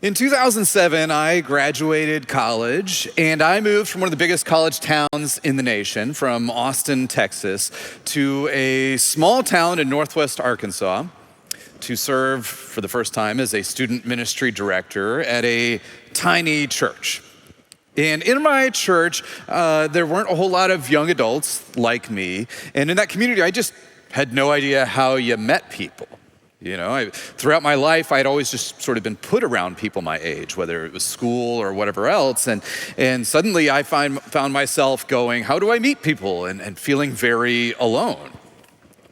In 2007, I graduated college, and I moved from one of the biggest college towns in the nation, from Austin, Texas, to a small town in northwest Arkansas to serve for the first time as a student ministry director at a tiny church. And in my church, there weren't a whole lot of young adults like me, and in that community, I just had no idea how you met people. Throughout my life, I'd always just sort of been put around people my age, whether it was school or whatever else. And suddenly I found myself going, how do I meet people? And feeling very alone.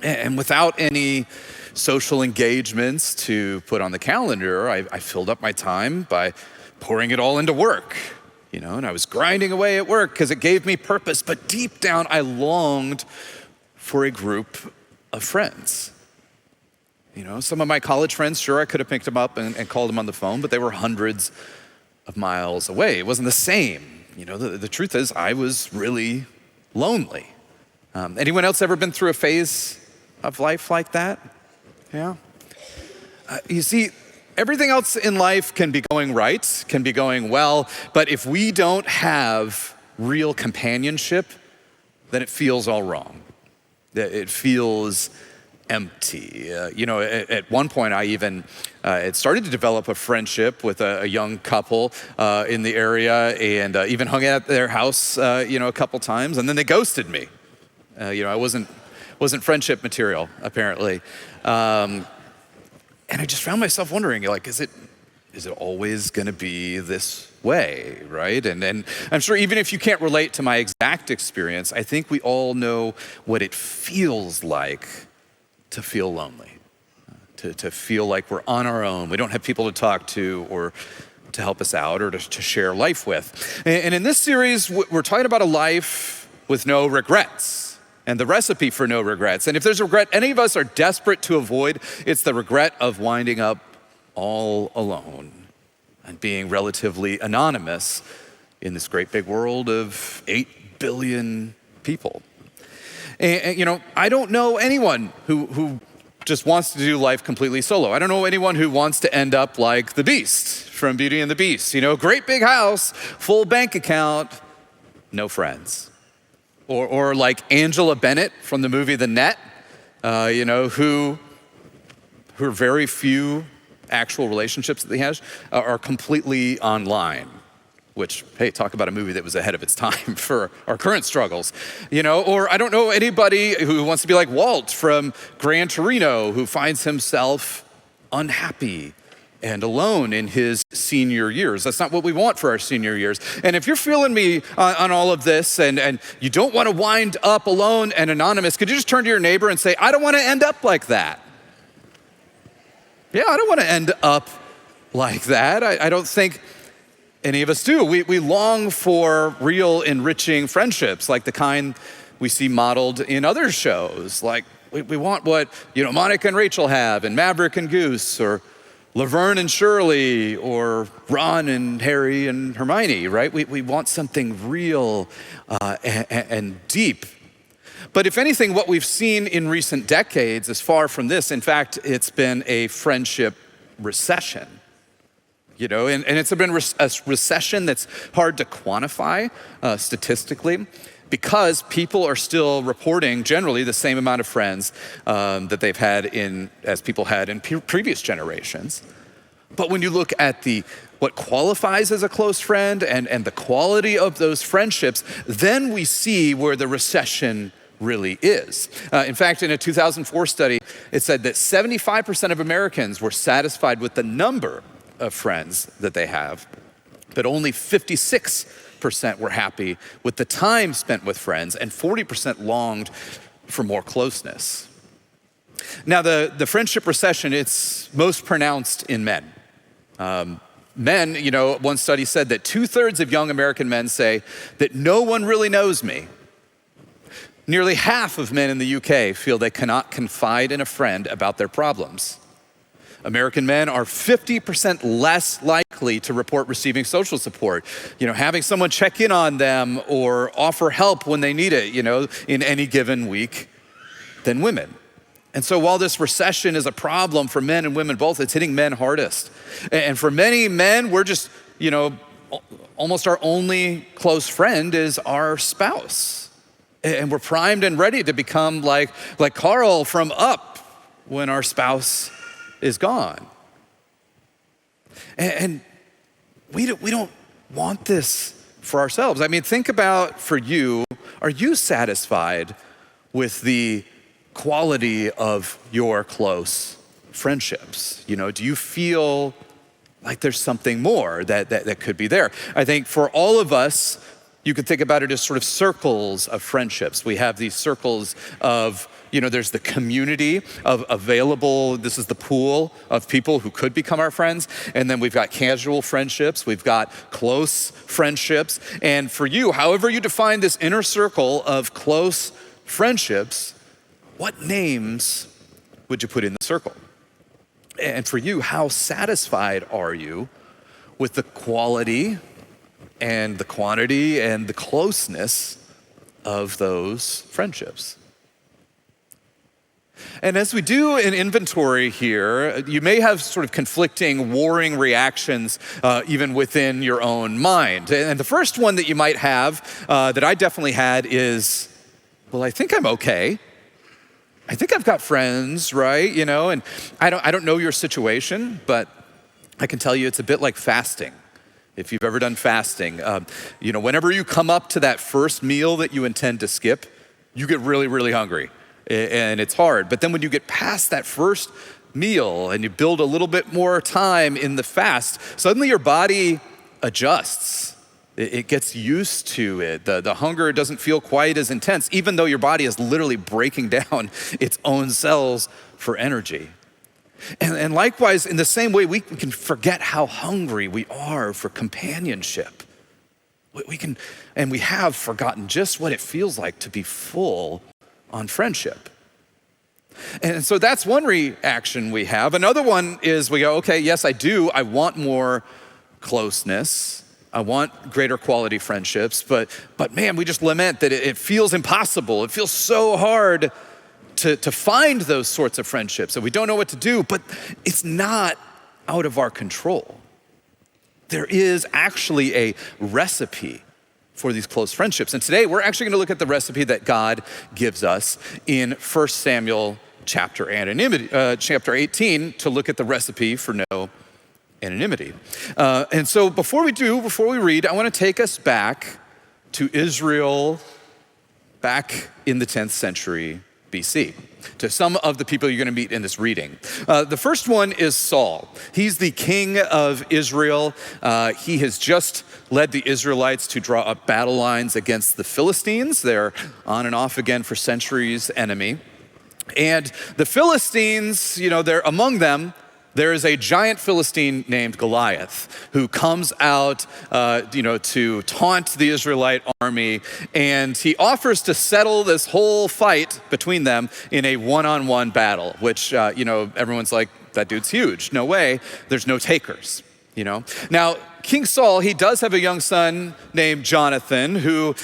And without any social engagements to put on the calendar, I filled up my time by pouring it all into work. And I was grinding away at work because it gave me purpose. But deep down, I longed for a group of friends. Some of my college friends, sure, I could have picked them up and called them on the phone, but they were hundreds of miles away. It wasn't the same. The truth is, I was really lonely. Anyone else ever been through a phase of life like that? Yeah. You see, everything else in life can be going right, can be going well, but if we don't have real companionship, then it feels all wrong. It feels empty. At one point I even had started to develop a friendship with a young couple in the area, and even hung out at their house, a couple times, and then they ghosted me. I wasn't friendship material, apparently. And I just found myself wondering, is it always going to be this way, right? And I'm sure even if you can't relate to my exact experience, I think we all know what it feels like to feel lonely, to feel like we're on our own. We don't have people to talk to or to help us out or to share life with. And in this series, we're talking about a life with no regrets and the recipe for no regrets. And if there's a regret any of us are desperate to avoid, it's the regret of winding up all alone and being relatively anonymous in this great big world of 8 billion people. And I don't know anyone who just wants to do life completely solo. I don't know anyone who wants to end up like the Beast from Beauty and the Beast. Great big house, full bank account, no friends. Or like Angela Bennett from the movie The Net, who very few actual relationships that he has are completely online. Which, hey, talk about a movie that was ahead of its time for our current struggles. Or I don't know anybody who wants to be like Walt from Gran Torino, who finds himself unhappy and alone in his senior years. That's not what we want for our senior years. And if you're feeling me on all of this and you don't want to wind up alone and anonymous, could you just turn to your neighbor and say, I don't want to end up like that. Yeah, I don't want to end up like that. I don't think any of us do. We long for real enriching friendships, like the kind we see modeled in other shows. Like we want what Monica and Rachel have, and Maverick and Goose, or Laverne and Shirley, or Ron and Harry and Hermione, right? We want something real and deep. But if anything, what we've seen in recent decades is far from this. In fact, it's been a friendship recession. And it's been a recession that's hard to quantify statistically, because people are still reporting generally the same amount of friends that they've had as people had in previous generations. But when you look at what qualifies as a close friend and the quality of those friendships, then we see where the recession really is. In fact, in a 2004 study, it said that 75% of Americans were satisfied with the number of friends that they have, but only 56% were happy with the time spent with friends, and 40% longed for more closeness. Now, the friendship recession, it's most pronounced in men. Men, one study said that 2/3 of young American men say that no one really knows me. Nearly half of men in the UK feel they cannot confide in a friend about their problems. American men are 50% less likely to report receiving social support, having someone check in on them or offer help when they need it, in any given week than women. And so while this recession is a problem for men and women both, it's hitting men hardest. And for many men, we're just, almost our only close friend is our spouse. And we're primed and ready to become like Carl from Up when our spouse is gone. And we don't want this for ourselves. I mean, think about for you, are you satisfied with the quality of your close friendships? Do you feel like there's something more that could be there? I think for all of us, you could think about it as sort of circles of friendships. We have these circles of, there's the community of available, this is the pool of people who could become our friends. And then we've got casual friendships, we've got close friendships. And for you, however you define this inner circle of close friendships, what names would you put in the circle? And for you, how satisfied are you with the quality and the quantity and the closeness of those friendships? And as we do an inventory here, you may have sort of conflicting, warring reactions even within your own mind. And the first one that you might have, that I definitely had is, well, I think I'm okay. I think I've got friends, right? And I don't know your situation, but I can tell you it's a bit like fasting. If you've ever done fasting, whenever you come up to that first meal that you intend to skip, you get really, really hungry, and it's hard. But then when you get past that first meal and you build a little bit more time in the fast, suddenly your body adjusts. It gets used to it. The hunger doesn't feel quite as intense, even though your body is literally breaking down its own cells for energy. And likewise, in the same way, we can forget how hungry we are for companionship. We have forgotten just what it feels like to be full on friendship. And so that's one reaction we have. Another one is we go, okay, yes, I do. I want more closeness. I want greater quality friendships, but man, we just lament that it feels impossible. It feels so hard to find those sorts of friendships, and we don't know what to do, but it's not out of our control. There is actually a recipe for these close friendships, and today we're actually gonna look at the recipe that God gives us in 1 Samuel chapter 18 to look at the recipe for no anonymity. And so before we read, I want to take us back to Israel back in the 10th century BC, to some of the people you're going to meet in this reading. The first one is Saul. He's the king of Israel. He has just led the Israelites to draw up battle lines against the Philistines. They're on and off again for centuries enemy. And the Philistines, they're among them. There is a giant Philistine named Goliath who comes out, to taunt the Israelite army, and he offers to settle this whole fight between them in a one-on-one battle, which, everyone's like, that dude's huge. No way. There's no takers, Now, King Saul, he does have a young son named Jonathan, who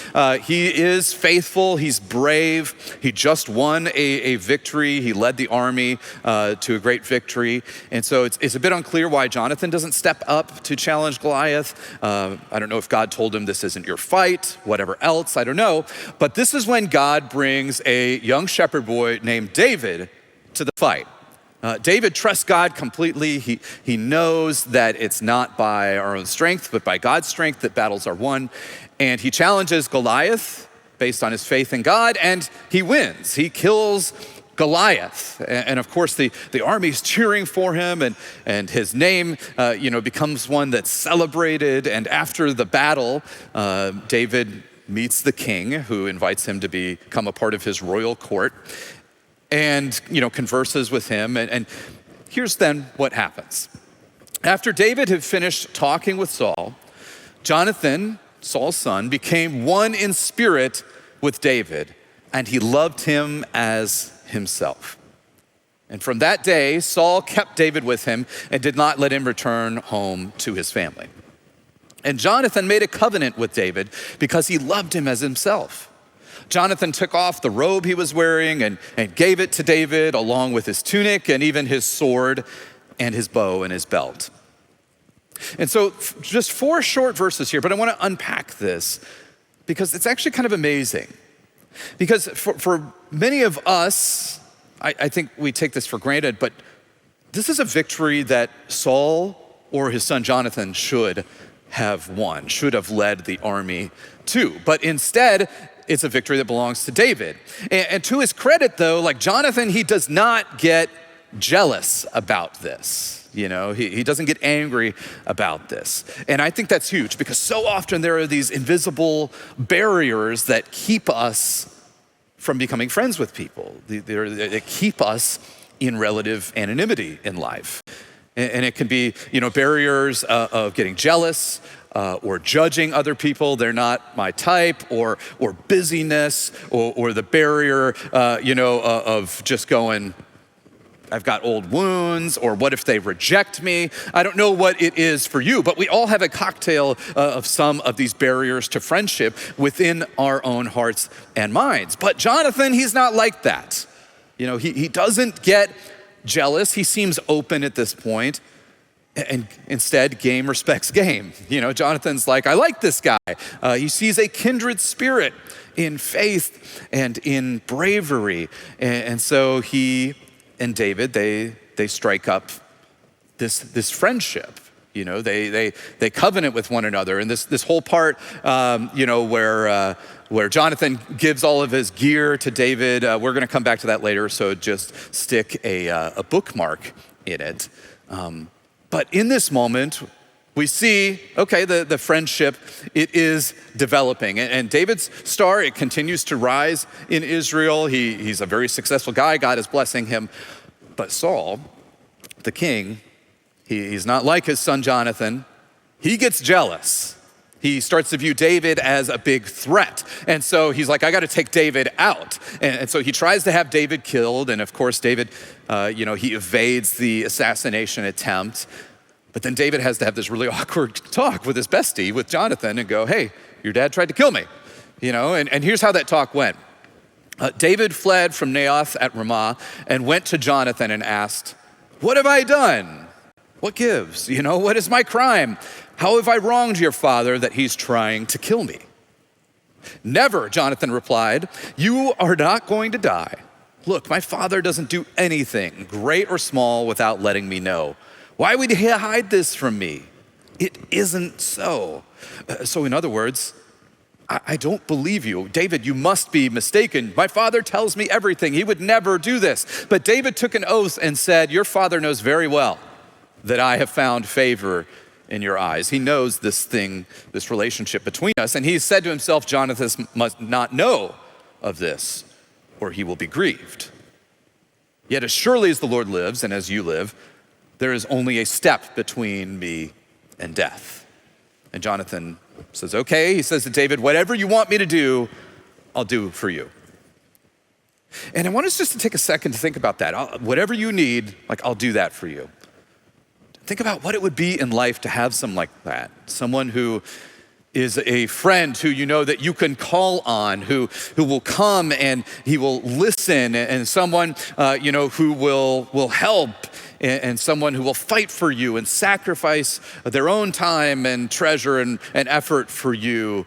he is faithful, he's brave. He just won a victory. He led the army to a great victory. And so it's a bit unclear why Jonathan doesn't step up to challenge Goliath. I don't know if God told him this isn't your fight, whatever else, I don't know. But this is when God brings a young shepherd boy named David to the fight. David trusts God completely. He knows that it's not by our own strength, but by God's strength that battles are won. And he challenges Goliath based on his faith in God, and he wins. He kills Goliath. And of course, the army's cheering for him, and his name, becomes one that's celebrated. And after the battle, David meets the king, who invites him to become a part of his royal court, and converses with him. And here's then what happens. After David had finished talking with Saul, Jonathan, Saul's son, became one in spirit with David, and he loved him as himself. And from that day, Saul kept David with him and did not let him return home to his family. And Jonathan made a covenant with David because he loved him as himself. Jonathan took off the robe he was wearing and gave it to David along with his tunic and even his sword and his bow and his belt. And so just 4 short verses here, but I want to unpack this because it's actually kind of amazing. Because for many of us, I think we take this for granted, but this is a victory that Saul or his son Jonathan should have won, should have led the army to. But instead, it's a victory that belongs to David. And to his credit though, like Jonathan, he does not get jealous about this. You know, he doesn't get angry about this. And I think that's huge because so often there are these invisible barriers that keep us from becoming friends with people. They keep us in relative anonymity in life. And it can be, barriers of getting jealous or judging other people. They're not my type, or busyness, or the barrier, of just going, I've got old wounds, or what if they reject me? I don't know what it is for you, but we all have a cocktail of some of these barriers to friendship within our own hearts and minds. But Jonathan, he's not like that. He doesn't get jealous. He seems open at this point. And instead, game respects game. Jonathan's like, I like this guy. He sees a kindred spirit in faith and in bravery. And so he and David, they strike up this friendship. They covenant with one another. And this whole part, where Jonathan gives all of his gear to David, we're gonna come back to that later, so just stick a bookmark in it. But in this moment, we see, okay, the friendship, it is developing. And David's star, it continues to rise in Israel. He's a very successful guy. God is blessing him. But Saul, the king, he's not like his son Jonathan. He gets jealous. He starts to view David as a big threat. And so he's like, I got to take David out. And so he tries to have David killed. And of course, David, he evades the assassination attempt. But then David has to have this really awkward talk with his bestie, with Jonathan, and go, hey, your dad tried to kill me. And here's how that talk went. David fled from Naioth at Ramah and went to Jonathan and asked, what have I done? What gives? What is my crime? How have I wronged your father that he's trying to kill me? Never, Jonathan replied. You are not going to die. Look, my father doesn't do anything, great or small, without letting me know. Why would he hide this from me? It isn't so. So in other words, I don't believe you. David, you must be mistaken. My father tells me everything. He would never do this. But David took an oath and said, your father knows very well that I have found favor in your eyes. He knows this relationship between us. And he said to himself, Jonathan must not know of this, or he will be grieved. Yet as surely as the Lord lives and as you live, there is only a step between me and death. And Jonathan says, okay. He says to David, whatever you want me to do, I'll do for you. And I want us just to take a second to think about that. Whatever you need, I'll do that for you. Think about what it would be in life to have someone like that. Someone who is a friend who that you can call on, who will come and he will listen, and someone who will help, and someone who will fight for you and sacrifice their own time and treasure and effort for you.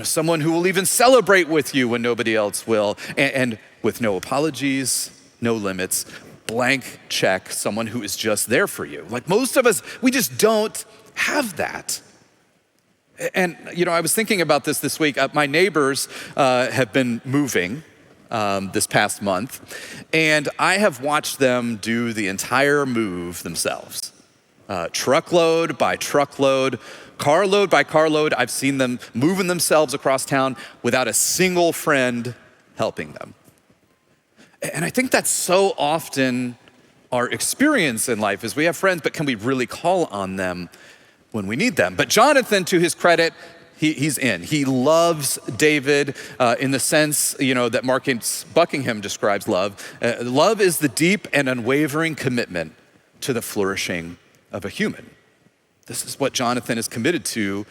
Someone who will even celebrate with you when nobody else will, and with no apologies, no limits, blank check, someone who is just there for you. Most of us, we just don't have that. And, I was thinking about this week. My neighbors have been moving this past month, and I have watched them do the entire move themselves. Truckload by truckload, carload by carload. I've seen them moving themselves across town without a single friend helping them. And I think that's so often our experience in life is we have friends, but can we really call on them when we need them? But Jonathan, to his credit, he's in. He loves David in the sense, that Marcus Buckingham describes love. Love is the deep and unwavering commitment to the flourishing of a human. This is what Jonathan is committed to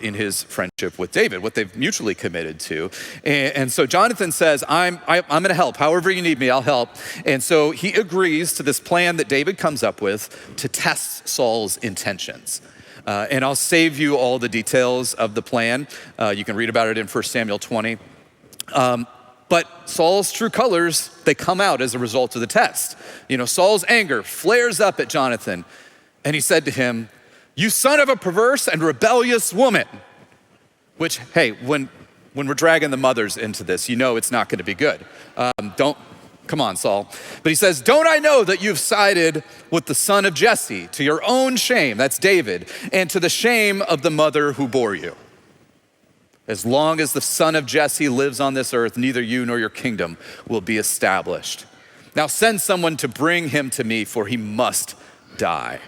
in his friendship with David, what they've mutually committed to. And so Jonathan says, I'm going to help. However you need me, I'll help. And so he agrees to this plan that David comes up with to test Saul's intentions. And I'll save you all the details of the plan. You can read about it in 1 Samuel 20. But Saul's true colors, they come out as a result of the test. Saul's anger flares up at Jonathan. And he said to him, "You son of a perverse and rebellious woman." Which, hey, when we're dragging the mothers into this, it's not going to be good. Come on, Saul. But he says, "Don't I know that you've sided with the son of Jesse to your own shame," that's David, "and to the shame of the mother who bore you? As long as the son of Jesse lives on this earth, neither you nor your kingdom will be established. Now send someone to bring him to me, for he must die."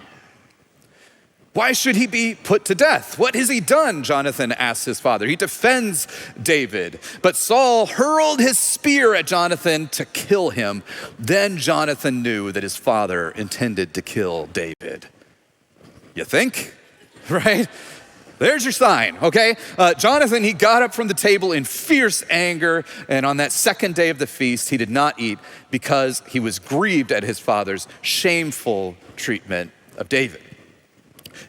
Why should he be put to death? What has he done? Jonathan asks his father. He defends David, but Saul hurled his spear at Jonathan to kill him. Then Jonathan knew that his father intended to kill David. You think? Right? There's your sign, okay? Jonathan, he got up from the table in fierce anger, and on that second day of the feast, he did not eat because he was grieved at his father's shameful treatment of David.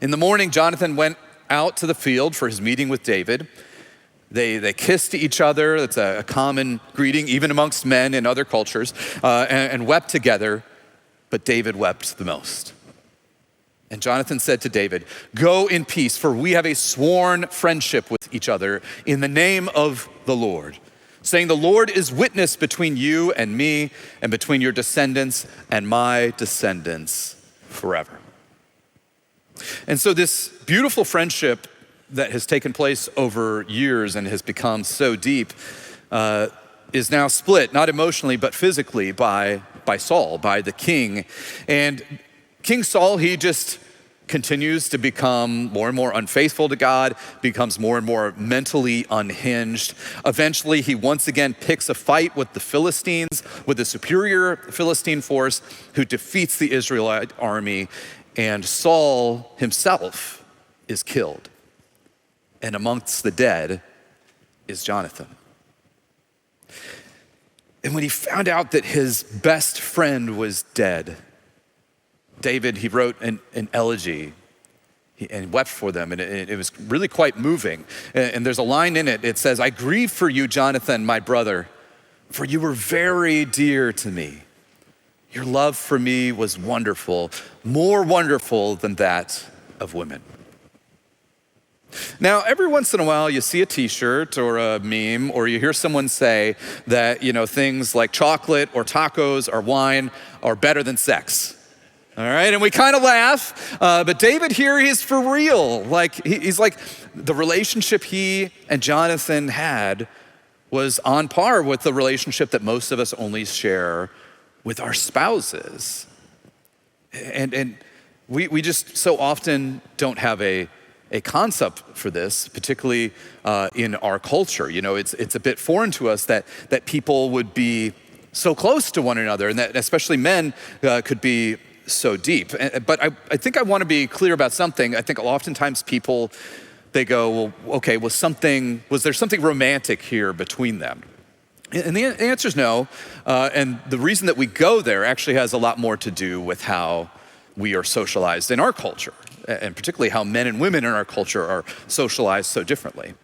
In the morning, Jonathan went out to the field for his meeting with David. They kissed each other. That's a common greeting, even amongst men in other cultures, and wept together, but David wept the most. And Jonathan said to David, "Go in peace, for we have a sworn friendship with each other in the name of the Lord, saying, 'The Lord is witness between you and me, and between your descendants and my descendants forever.'" And so this beautiful friendship that has taken place over years and has become so deep is now split, not emotionally, but physically by Saul, by the king. And King Saul, he just continues to become more and more unfaithful to God, becomes more and more mentally unhinged. Eventually, he once again picks a fight with the Philistines, with a superior Philistine force who defeats the Israelite army, and Saul himself is killed. And amongst the dead is Jonathan. And when he found out that his best friend was dead, David, he wrote an elegy and wept for them, and it was really quite moving. And there's a line in it, it says, "I grieve for you, Jonathan, my brother, for you were very dear to me. Your love for me was wonderful, more wonderful than that of women." Now, every once in a while, you see a t-shirt or a meme, or you hear someone say that, things like chocolate or tacos or wine are better than sex. All right, and we kind of laugh, but David here, he's for real. He's like, the relationship he and Jonathan had was on par with the relationship that most of us only share with our spouses. And we just so often don't have a concept for this, particularly in our culture. It's a bit foreign to us that people would be so close to one another, and that especially men could be so deep. But I think I want to be clear about something. I think oftentimes people, they go, well, okay, was there something romantic here between them? And the answer is no. And the reason that we go there actually has a lot more to do with how we are socialized in our culture, and particularly how men and women in our culture are socialized so differently.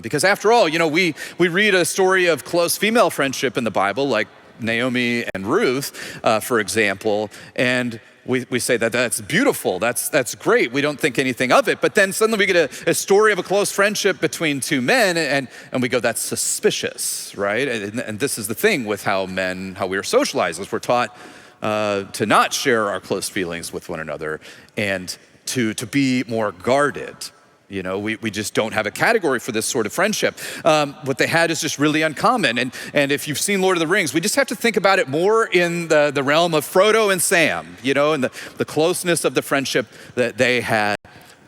Because after all, we read a story of close female friendship in the Bible, like Naomi and Ruth, for example, and we say that that's beautiful, that's great, we don't think anything of it, but then suddenly we get a story of a close friendship between two men, and we go, that's suspicious, right? And this is the thing with how we are socialized, is we're taught to not share our close feelings with one another, and to be more guarded. We just don't have a category for this sort of friendship. What they had is just really uncommon. And if you've seen Lord of the Rings, we just have to think about it more in the realm of Frodo and Sam, and the closeness of the friendship that they had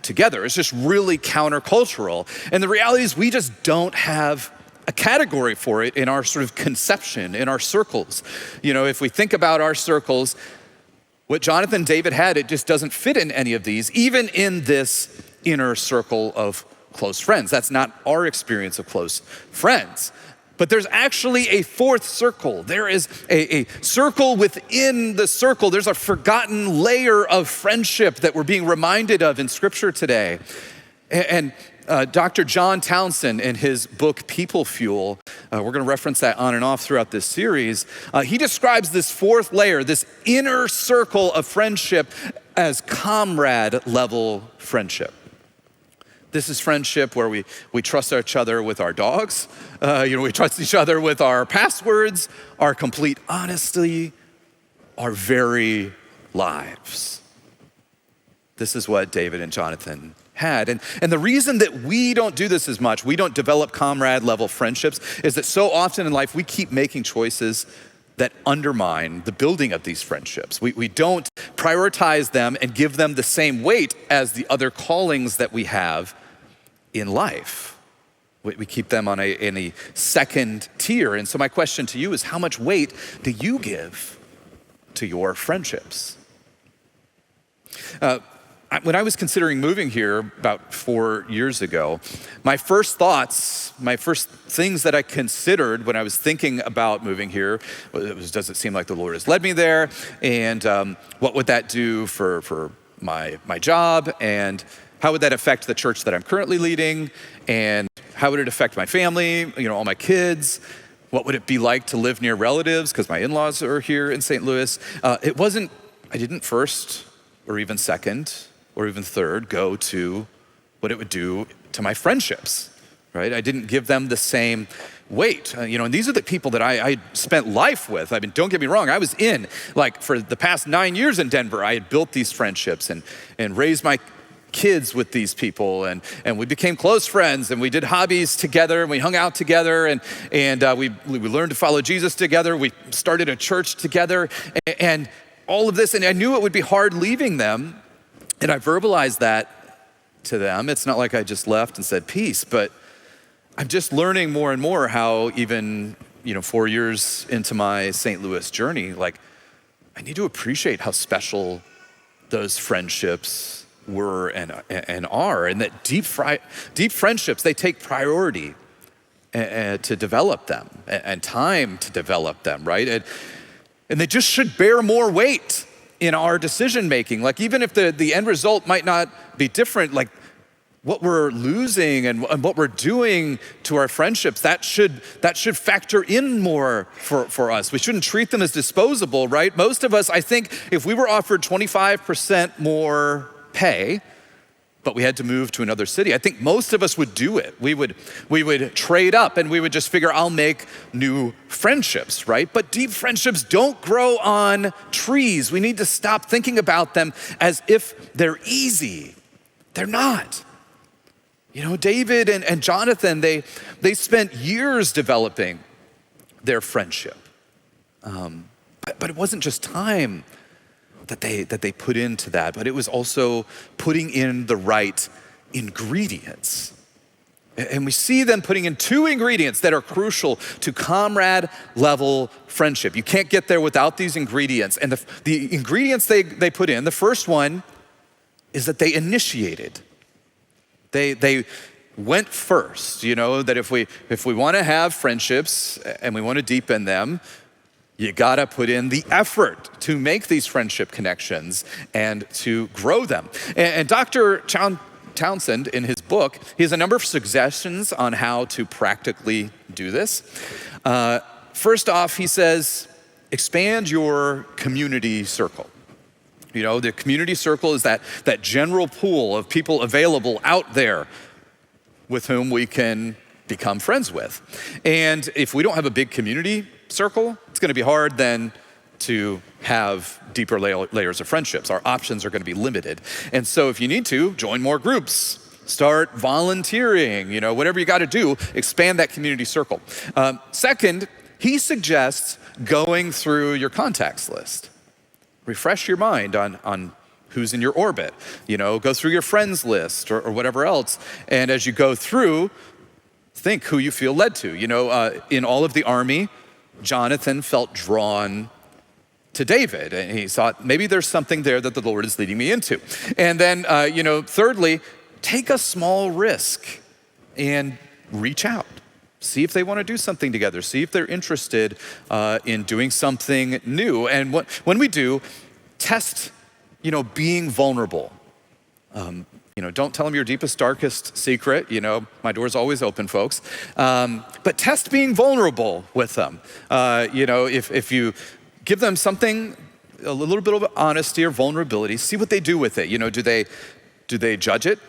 together. It's just really countercultural. And the reality is we just don't have a category for it in our sort of conception, in our circles. If we think about our circles, What Jonathan and David had, it just doesn't fit in any of these, even in this inner circle of close friends. That's not our experience of close friends. But there's actually a fourth circle. There is a circle within the circle. There's a forgotten layer of friendship that we're being reminded of in Scripture today. And Dr. John Townsend, in his book, People Fuel, we're going to reference that on and off throughout this series. He describes this fourth layer, this inner circle of friendship, as comrade level friendship. This is friendship where we trust each other with our dogs. We trust each other with our passwords, our complete honesty, our very lives. This is what David and Jonathan had. And the reason that we don't do this as much, we don't develop comrade level friendships, is that so often in life we keep making choices that undermine the building of these friendships. We don't prioritize them and give them the same weight as the other callings that we have in life. We keep them in a second tier. And so my question to you is, how much weight do you give to your friendships? When I was considering moving here about 4 years ago, my first things that I considered when I was thinking about moving here was, does it seem like the Lord has led me there? And what would that do for my job? And how would that affect the church that I'm currently leading? And how would it affect my family, all my kids? What would it be like to live near relatives? Because my in-laws are here in St. Louis. I didn't first or even second or even third go to what it would do to my friendships, right? I didn't give them the same weight. And these are the people that I spent life with. I mean, don't get me wrong, I was for the past 9 years in Denver, I had built these friendships and raised my kids with these people, and we became close friends, and we did hobbies together, and we hung out together, and we learned to follow Jesus together. We started a church together, and all of this, and I knew it would be hard leaving them, and I verbalized that to them. It's not like I just left and said peace, but I'm just learning more and more how even 4 years into my St. Louis journey, I need to appreciate how special those friendships were and are, and that deep friendships, they take priority to develop them and time to develop them, right? And they just should bear more weight in our decision making. Even if the end result might not be different, what we're losing and what we're doing to our friendships, that should factor in more for us. We shouldn't treat them as disposable, right? Most of us, I think, if we were offered 25% more pay, but we had to move to another city, I think most of us would do it. We would trade up, and we would just figure, I'll make new friendships, right? But deep friendships don't grow on trees. We need to stop thinking about them as if they're easy. They're not. David and Jonathan, they spent years developing their friendship. But it wasn't just time that they put into that, but it was also putting in the right ingredients. And we see them putting in 2 ingredients that are crucial to comrade level friendship. You can't get there without these ingredients. And the ingredients they put in, the first one is that they initiated. They went first, that if we want to have friendships and we want to deepen them, you gotta put in the effort to make these friendship connections and to grow them. And Dr. Townsend, in his book, he has a number of suggestions on how to practically do this. First off, he says, expand your community circle. The community circle is that general pool of people available out there with whom we can become friends with. And if we don't have a big community circle, it's gonna be hard then to have deeper layers of friendships. Our options are gonna be limited. And so if you need to, join more groups, start volunteering, whatever you gotta do, expand that community circle. Second, he suggests going through your contacts list. Refresh your mind on who's in your orbit, go through your friends list or whatever else. And as you go through, think who you feel led to. In all of the army, Jonathan felt drawn to David. And he thought, maybe there's something there that the Lord is leading me into. And then, thirdly, take a small risk and reach out. See if they want to do something together. See if they're interested in doing something new. And when we do, test, being vulnerable. Don't tell them your deepest, darkest secret. My door's always open, folks. But test being vulnerable with them. If you give them something, a little bit of honesty or vulnerability, see what they do with it. Do they judge it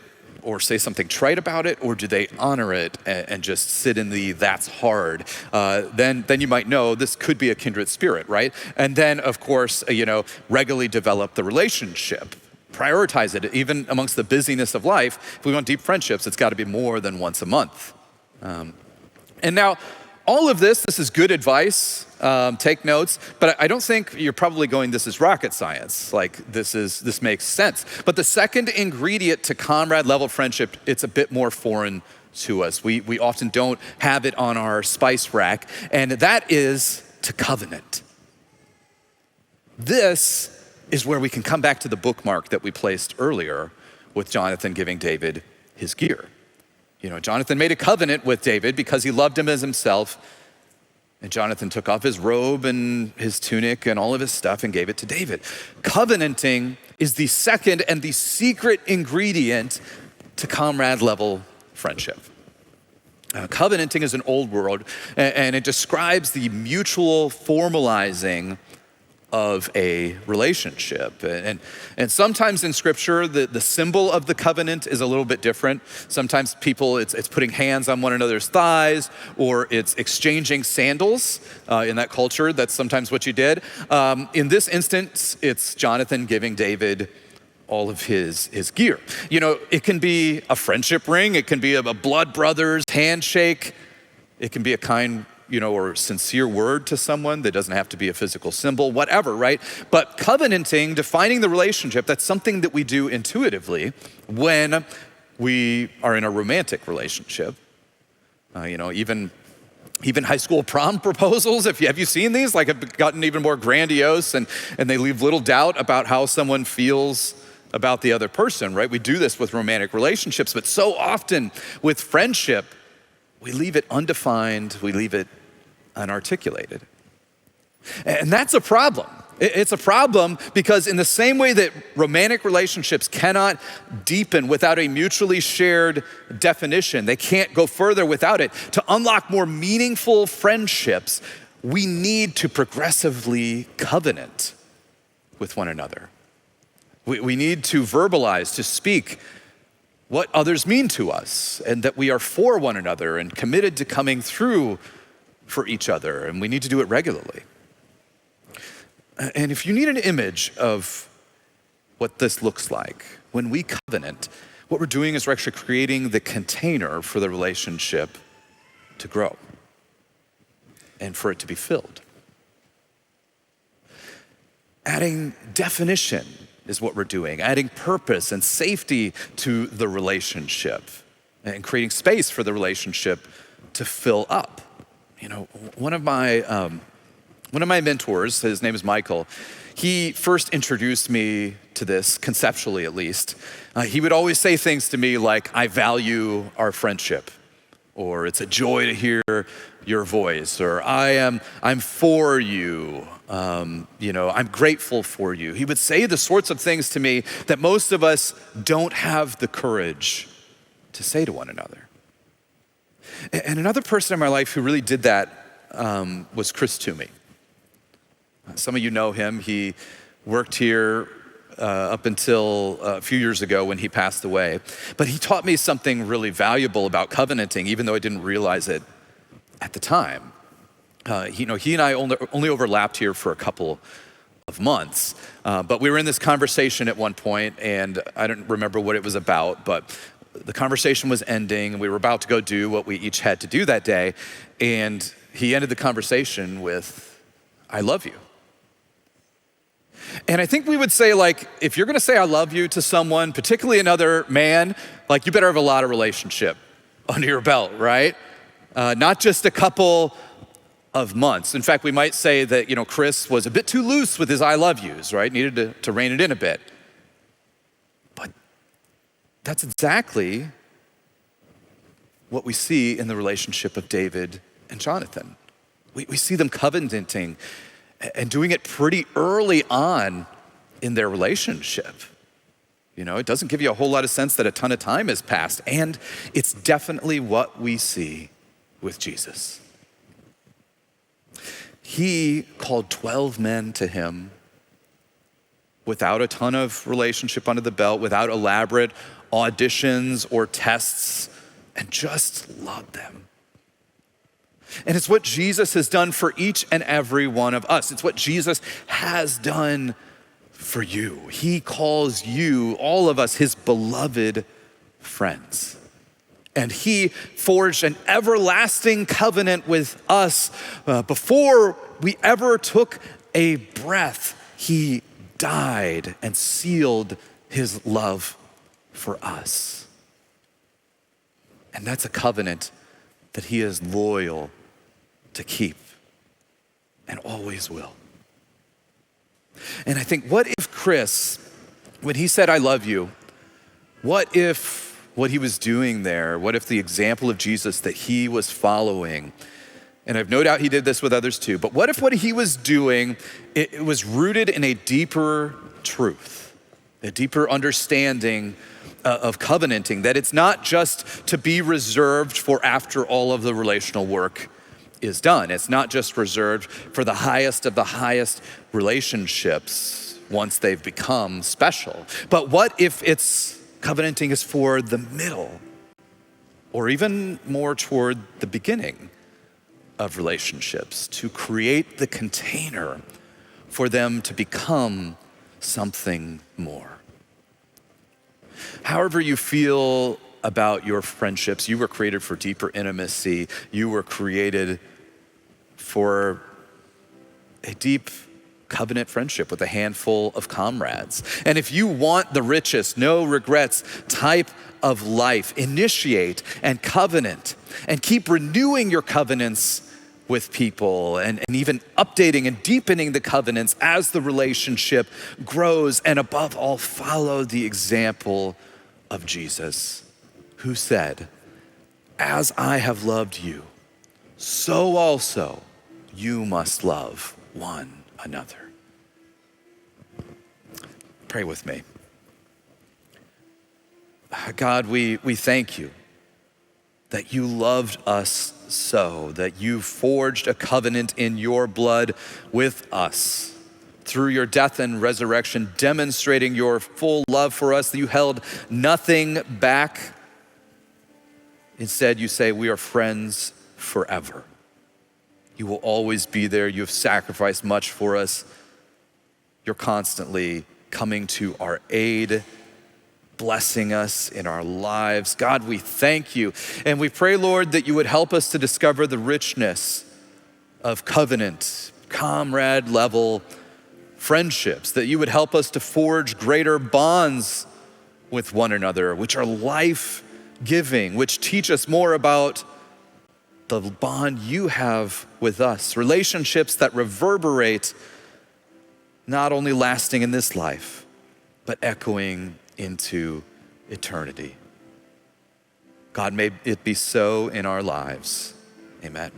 or say something trite about it, or do they honor it and just sit in the that's hard? Then you might know this could be a kindred spirit, right? And then, of course, regularly develop the relationship. Prioritize it, even amongst the busyness of life. If we want deep friendships, it's got to be more than once a month. And now, all of this is good advice. Take notes, but I don't think you're probably going, this is rocket science. Like this makes sense. But the second ingredient to comrade level friendship, it's a bit more foreign to us. We often don't have it on our spice rack, and that is to covenant. This is where we can come back to the bookmark that we placed earlier with Jonathan giving David his gear. Jonathan made a covenant with David because he loved him as himself. And Jonathan took off his robe and his tunic and all of his stuff and gave it to David. Covenanting is the second and the secret ingredient to comrade level friendship. Covenanting is an old word, and it describes the mutual formalizing of a relationship. And sometimes in scripture, the symbol of the covenant is a little bit different. Sometimes it's putting hands on one another's thighs, or it's exchanging sandals. In that culture, that's sometimes what you did. In this instance, it's Jonathan giving David all of his gear. It can be a friendship ring. It can be a blood brother's handshake. It can be a kind or sincere word to someone that doesn't have to be a physical symbol, whatever, right? But covenanting, defining the relationship, that's something that we do intuitively when we are in a romantic relationship. Even high school prom proposals, have you seen these? Have gotten even more grandiose, and they leave little doubt about how someone feels about the other person, right? We do this with romantic relationships, but so often with friendship, we leave it undefined, we leave it unarticulated. And that's a problem. It's a problem because in the same way that romantic relationships cannot deepen without a mutually shared definition, they can't go further without it. To unlock more meaningful friendships, we need to progressively covenant with one another. We need to verbalize, to speak what others mean to us, and that we are for one another and committed to coming through for each other, and we need to do it regularly. And if you need an image of what this looks like, when we covenant, what we're doing is we're actually creating the container for the relationship to grow and for it to be filled. Adding definition is what we're doing, adding purpose and safety to the relationship and creating space for the relationship to fill up. One of my mentors, his name is Michael, he first introduced me to this, conceptually at least. He would always say things to me like, I value our friendship, or it's a joy to hear your voice, or I'm for you, I'm grateful for you. He would say the sorts of things to me that most of us don't have the courage to say to one another. And another person in my life who really did that was Chris Toomey. Some of you know him. He worked here up until a few years ago when he passed away. But he taught me something really valuable about covenanting, even though I didn't realize it at the time. He and I only overlapped here for a couple of months. But we were in this conversation at one point, and I don't remember what it was about, but the conversation was ending, and we were about to go do what we each had to do that day. And he ended the conversation with, I love you. And I think we would say, if you're gonna say I love you to someone, particularly another man, you better have a lot of relationship under your belt, right? Not just a couple of months. In fact, we might say that, Chris was a bit too loose with his I love yous, right? Needed to rein it in a bit. But that's exactly what we see in the relationship of David and Jonathan. We see them covenanting and doing it pretty early on in their relationship. It doesn't give you a whole lot of sense that a ton of time has passed. And it's definitely what we see with Jesus. He called 12 men to him without a ton of relationship under the belt, without elaborate auditions or tests, and just loved them. And it's what Jesus has done for each and every one of us. It's what Jesus has done for you. He calls you, all of us, his beloved friends. And he forged an everlasting covenant with us before we ever took a breath. He died and sealed his love for us. And that's a covenant that he is loyal to keep and always will. And I think, what if Chris, when he said, I love you, what if what he was doing there, what if the example of Jesus that he was following, and I've no doubt he did this with others too, but what if what he was doing, it was rooted in a deeper truth, a deeper understanding of covenanting, that it's not just to be reserved for after all of the relational work is done. It's not just reserved for the highest of the highest relationships once they've become special. But what if it's covenanting is for the middle, or even more toward the beginning of relationships, to create the container for them to become something more. However you feel about your friendships, you were created for deeper intimacy. You were created for a deep covenant friendship with a handful of comrades. And if you want the richest, no regrets type of life, initiate and covenant and keep renewing your covenants with people and even updating and deepening the covenants as the relationship grows. And above all, follow the example of Jesus, who said, as I have loved you, so also you must love one another. Pray with me. God, we thank you that you loved us so, that you forged a covenant in your blood with us through your death and resurrection, demonstrating your full love for us, that you held nothing back. Instead, you say, we are friends forever. You will always be there. You have sacrificed much for us. You're constantly coming to our aid, blessing us in our lives. God, we thank you. And we pray, Lord, that you would help us to discover the richness of covenant, comrade level friendships, that you would help us to forge greater bonds with one another, which are life-giving, which teach us more about the bond you have with us, relationships that reverberate, not only lasting in this life, but echoing into eternity. God, may it be so in our lives. Amen.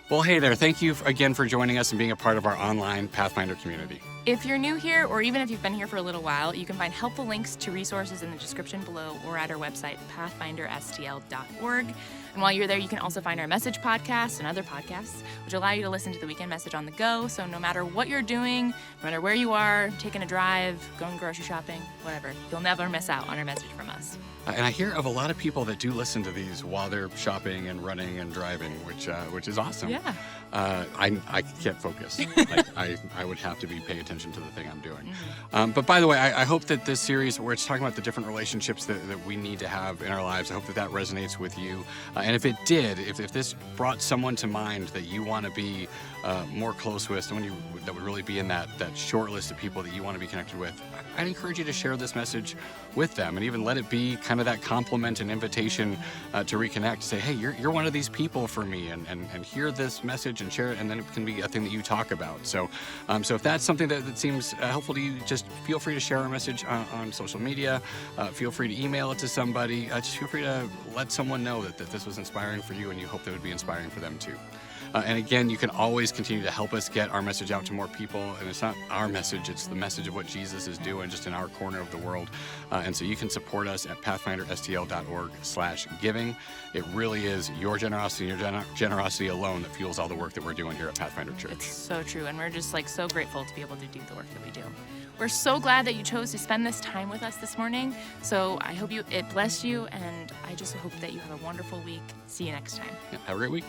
Well, hey there. Thank you again for joining us and being a part of our online Pathfinder community. If you're new here, or even if you've been here for a little while, you can find helpful links to resources in the description below or at our website, pathfinderstl.org. And while you're there, you can also find our message podcast and other podcasts, which allow you to listen to the weekend message on the go. So no matter what you're doing, no matter where you are, taking a drive, going grocery shopping, whatever, you'll never miss out on our message from us. And I hear of a lot of people that do listen to these while they're shopping and running and driving, which is awesome. Yeah. I can't focus. Like, I would have to be paying attention attention to the thing I'm doing. But by the way, I hope that this series, where it's talking about the different relationships that we need to have in our lives, I hope that resonates with you. And if it did, if this brought someone to mind that you want to be more close with, someone that would really be in that short list of people that you want to be connected with, I'd encourage you to share this message with them, and even let it be kind of that compliment and invitation to reconnect. Say, hey, you're one of these people for me, and hear this message and share it, and then it can be a thing that you talk about. So if that's something that seems helpful to you, just feel free to share our message on social media. Feel free to email it to somebody. Just feel free to let someone know that this was inspiring for you, and you hope that it would be inspiring for them too. And again, you can always continue to help us get our message out to more people. And it's not our message, it's the message of what Jesus is doing just in our corner of the world. And so you can support us at pathfinderstl.org/giving. It really is your generosity and your generosity alone that fuels all the work that we're doing here at Pathfinder Church. It's so true. And we're just so grateful to be able to do the work that we do. We're so glad that you chose to spend this time with us this morning. So I hope it blessed you, and I just hope that you have a wonderful week. See you next time. Yeah, have a great week.